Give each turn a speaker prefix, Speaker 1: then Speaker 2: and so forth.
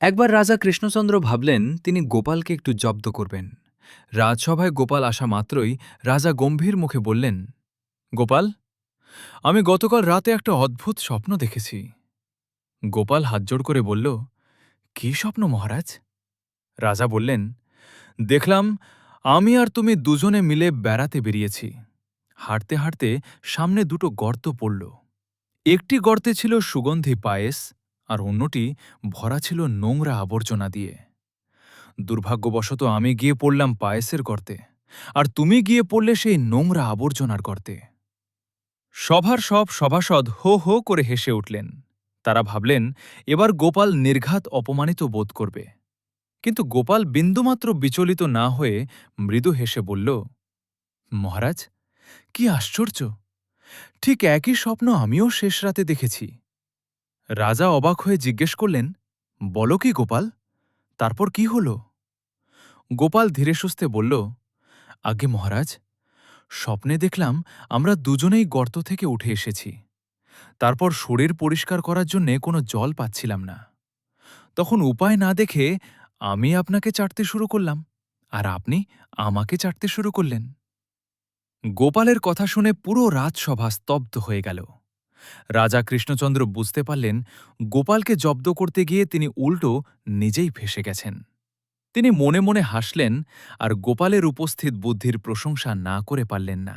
Speaker 1: একবার রাজা কৃষ্ণচন্দ্র ভাবলেন তিনি গোপালকে একটু জব্দ করবেন। রাজসভায় গোপাল আসা মাত্রই রাজা গম্ভীর মুখে বললেন, গোপাল, আমি গতকাল রাতে একটা অদ্ভুত স্বপ্ন দেখেছি। গোপাল হাতজোড় করে বলল, কি স্বপ্ন মহারাজ? রাজা বললেন, দেখলাম আমি আর তুমি দুজনে মিলে বেড়াতে বেরিয়েছি। হাঁটতে হাঁটতে সামনে দুটো গর্ত পড়ল। একটি গর্তে ছিল সুগন্ধি পায়েস, আর অন্যটি ভরা ছিল নোংরা আবর্জনা দিয়ে। দুর্ভাগ্যবশত আমি গিয়ে পড়লাম পায়েসের গর্তে, আর তুমি গিয়ে পড়লে সেই নোংরা আবর্জনার গর্তে। সভার সব সভাসদ হো হো করে হেসে উঠলেন। তারা ভাবলেন এবার গোপাল নির্ঘাত অপমানিত বোধ করবে। কিন্তু গোপাল বিন্দুমাত্র বিচলিত না হয়ে মৃদু হেসে বলল, মহারাজ, কি আশ্চর্য! ঠিক একই স্বপ্ন আমিও শেষ রাতে দেখেছি। রাজা অবাক হয়ে জিজ্ঞেস করলেন, বলো কি গোপাল, তারপর কি হল? গোপাল ধীরে সুস্থে বলল, আজ্ঞে মহারাজ, স্বপ্নে দেখলাম আমরা দুজনেই গর্ত থেকে উঠে এসেছি। তারপর শরীর পরিষ্কার করার জন্যে কোনো জল পাচ্ছিলাম না। তখন উপায় না দেখে আমি আপনাকে চাটতে শুরু করলাম, আর আপনি আমাকে চাটতে শুরু করলেন। গোপালের কথা শুনে পুরো রাজসভা স্তব্ধ হয়ে গেল। রাজা কৃষ্ণচন্দ্র বুঝতে পারলেন গোপালকে জব্দ করতে গিয়ে তিনি উল্টো নিজেই ফেঁসে গেছেন। তিনি মনে মনে হাসলেন, আর গোপালের উপস্থিত বুদ্ধির প্রশংসা না করে পারলেন না।